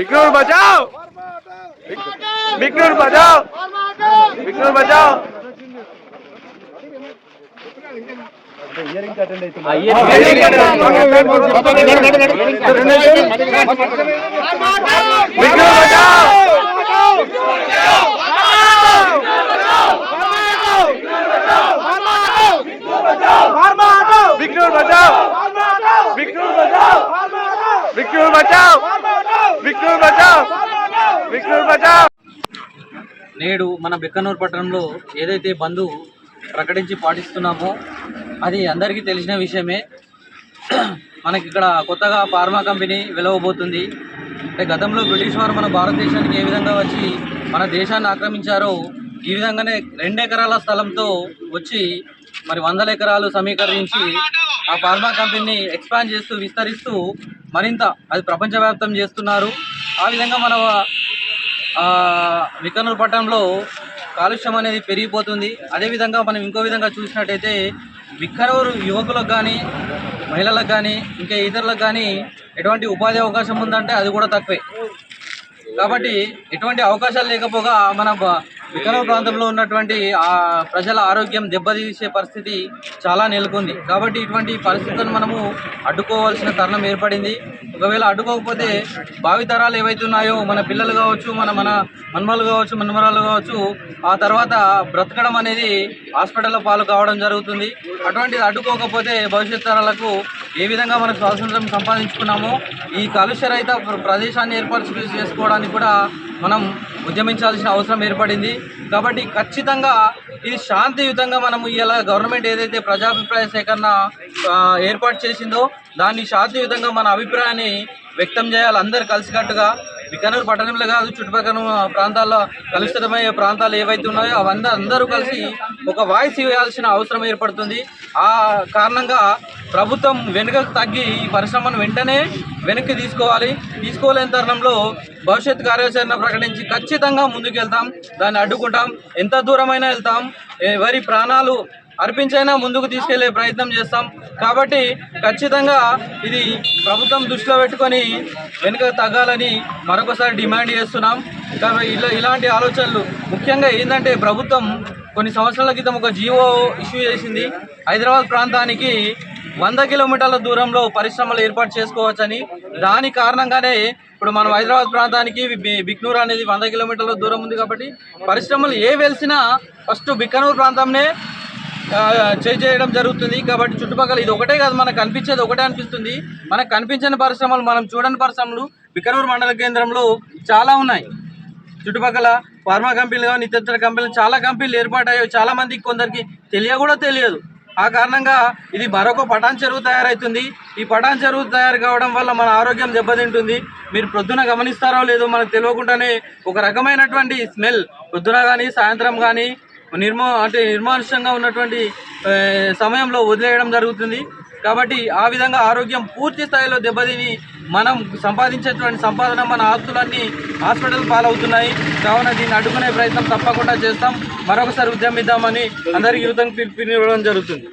बिकनूर बचाओ, बिकनूर बचाओ, बिकनूर बचाओ। बिकनूर बचाओ, बिकनूर बचाओ, बिकनूर बचाओ, बिकनूर बचाओ, बिकनूर बचाओ। నేడు మన బిక్కనూరు పట్టణంలో ఏదైతే బంద్ ప్రకటించి పాటిస్తున్నామో అది అందరికీ తెలిసిన విషయమే. మనకి ఇక్కడ కొత్తగా ఫార్మా కంపెనీ వెలవబోతుంది. అంటే గతంలో బ్రిటిష్ వారు మన భారతదేశానికి ఏ విధంగా వచ్చి మన దేశాన్ని ఆక్రమించారో ఈ విధంగానే 2 ఎకరాల స్థలంతో వచ్చి మరి 100 ఎకరాలు సమీకరించి ఆ ఫార్మా కంపెనీని ఎక్స్పాండ్ చేస్తూ విస్తరిస్తూ మరింత అది ప్రపంచవ్యాప్తం చేస్తున్నారు. ఆ విధంగా మన బిక్కనూరు పట్టణంలో కాలుష్యం అనేది పెరిగిపోతుంది. అదేవిధంగా మనం ఇంకో విధంగా చూసినట్టయితే బిక్కనూరు యువకులకు కానీ మహిళలకు కానీ ఇంకా ఇతరులకు కానీ ఎటువంటి ఉపాధి అవకాశం ఉందంటే అది కూడా తక్కువే. కాబట్టి ఎటువంటి అవకాశాలు లేకపోగా మన బిక్కనూరు ప్రాంతంలో ఉన్నటువంటి ప్రజల ఆరోగ్యం దెబ్బతీసే పరిస్థితి చాలా నెలకొంది. కాబట్టి ఇటువంటి పరిస్థితులను మనము అడ్డుకోవాల్సిన తరుణం ఏర్పడింది. ఒకవేళ అడ్డుకోకపోతే భావితరాలు ఏవైతే ఉన్నాయో మన పిల్లలు కావచ్చు, మన మన్మలు కావచ్చు, మన్మరాలు కావచ్చు, ఆ తర్వాత బ్రతకడం అనేది హాస్పిటల్లో పాలు కావడం జరుగుతుంది. అటువంటిది అడ్డుకోకపోతే భవిష్యత్ తరాలకు ఏ విధంగా మనకు స్వాతంత్రం సంపాదించుకున్నామో ఈ కాలుష్యరహిత ప్రదేశాన్ని ఏర్పాటు చేసుకోవడానికి కూడా మనం ఉద్యమించాల్సిన అవసరం ఏర్పడింది. కాబట్టి ఖచ్చితంగా ఇది శాంతియుతంగా మనము ఇలా గవర్నమెంట్ ఏదైతే ప్రజాభిప్రాయ సేకరణ ఏర్పాటు చేసిందో దాన్ని శాంతియుతంగా మన అభిప్రాయాన్ని వ్యక్తం చేయాలి. అందరు కలిసికట్టుగా బిక్కనూరు పట్టణంలో కాదు, చుట్టుపక్కల ప్రాంతాల్లో కలుషితమయ్యే ప్రాంతాలు ఏవైతే ఉన్నాయో అవన్నీ అందరూ కలిసి ఒక వాయిస్ ఇవ్వాల్సిన అవసరం ఏర్పడుతుంది. ఆ కారణంగా ప్రభుత్వం వెనుకకు తగ్గి ఈ పరిశ్రమను వెంటనే వెనక్కి తీసుకోలేని తరుణంలో భవిష్యత్ కార్యాచరణ ప్రకటించి ఖచ్చితంగా ముందుకెళ్తాం, దాన్ని అడ్డుకుంటాం, ఎంత దూరమైనా వెళ్తాం, ఎవరి ప్రాణాలు అర్పించైనా ముందుకు తీసుకెళ్లే ప్రయత్నం చేస్తాం. కాబట్టి ఖచ్చితంగా ఇది ప్రభుత్వం దృష్టిలో పెట్టుకొని వెనుక తగ్గాలని మరొకసారి డిమాండ్ చేస్తున్నాం. కాబట్టి ఇలాంటి ఆలోచనలు ముఖ్యంగా ఏంటంటే ప్రభుత్వం కొన్ని సంవత్సరాల క్రితం ఒక జీవో ఇష్యూ చేసింది. హైదరాబాద్ ప్రాంతానికి 100 కిలోమీటర్ల దూరంలో పరిశ్రమలు ఏర్పాటు చేసుకోవచ్చని. దాని కారణంగానే ఇప్పుడు మనం హైదరాబాద్ ప్రాంతానికి బిక్కనూరు అనేది 100 కిలోమీటర్ల దూరం ఉంది. కాబట్టి పరిశ్రమలు ఏ వెలిసినా ఫస్ట్ బిక్కనూరు ప్రాంతంనే చేయడం జరుగుతుంది. కాబట్టి చుట్టుపక్కల ఇది ఒకటే కాదు, మనకు కనిపించేది ఒకటే అనిపిస్తుంది. మనకు కనిపించని పరిశ్రమలు, మనం చూడని పరిశ్రమలు బిక్కనూరు మండల కేంద్రంలో చాలా ఉన్నాయి. చుట్టుపక్కల ఫార్మా కంపెనీలు కానీ ఇతర కంపెనీలు చాలా కంపెనీలు ఏర్పాటయ్యాయి. చాలా మందికి కొందరికి తెలియదు. ఆ కారణంగా ఇది మరొక పటాన్ చెరువు తయారవుతుంది. ఈ పటాన్ చెరువు తయారు కావడం వల్ల మన ఆరోగ్యం దెబ్బతింటుంది. మీరు ప్రొద్దున గమనిస్తారో లేదో మనకు తెలియకుండానే ఒక రకమైనటువంటి స్మెల్ ప్రొద్దున కానీ సాయంత్రం కానీ నిర్మానుష్యంగా ఉన్నటువంటి సమయంలో వదిలేయడం జరుగుతుంది. కాబట్టి ఆ విధంగా ఆరోగ్యం పూర్తి స్థాయిలో దెబ్బతిని మనం సంపాదించేటువంటి సంపాదన, మన ఆస్తులన్నీ హాస్పిటల్ పాలవుతున్నాయి. కావున దీన్ని అడ్డుకునే ప్రయత్నం తప్పకుండా చేస్తాం. మరొకసారి ఉద్యమిద్దామని అందరికీ యువతకు పిలుపునివ్వడం జరుగుతుంది.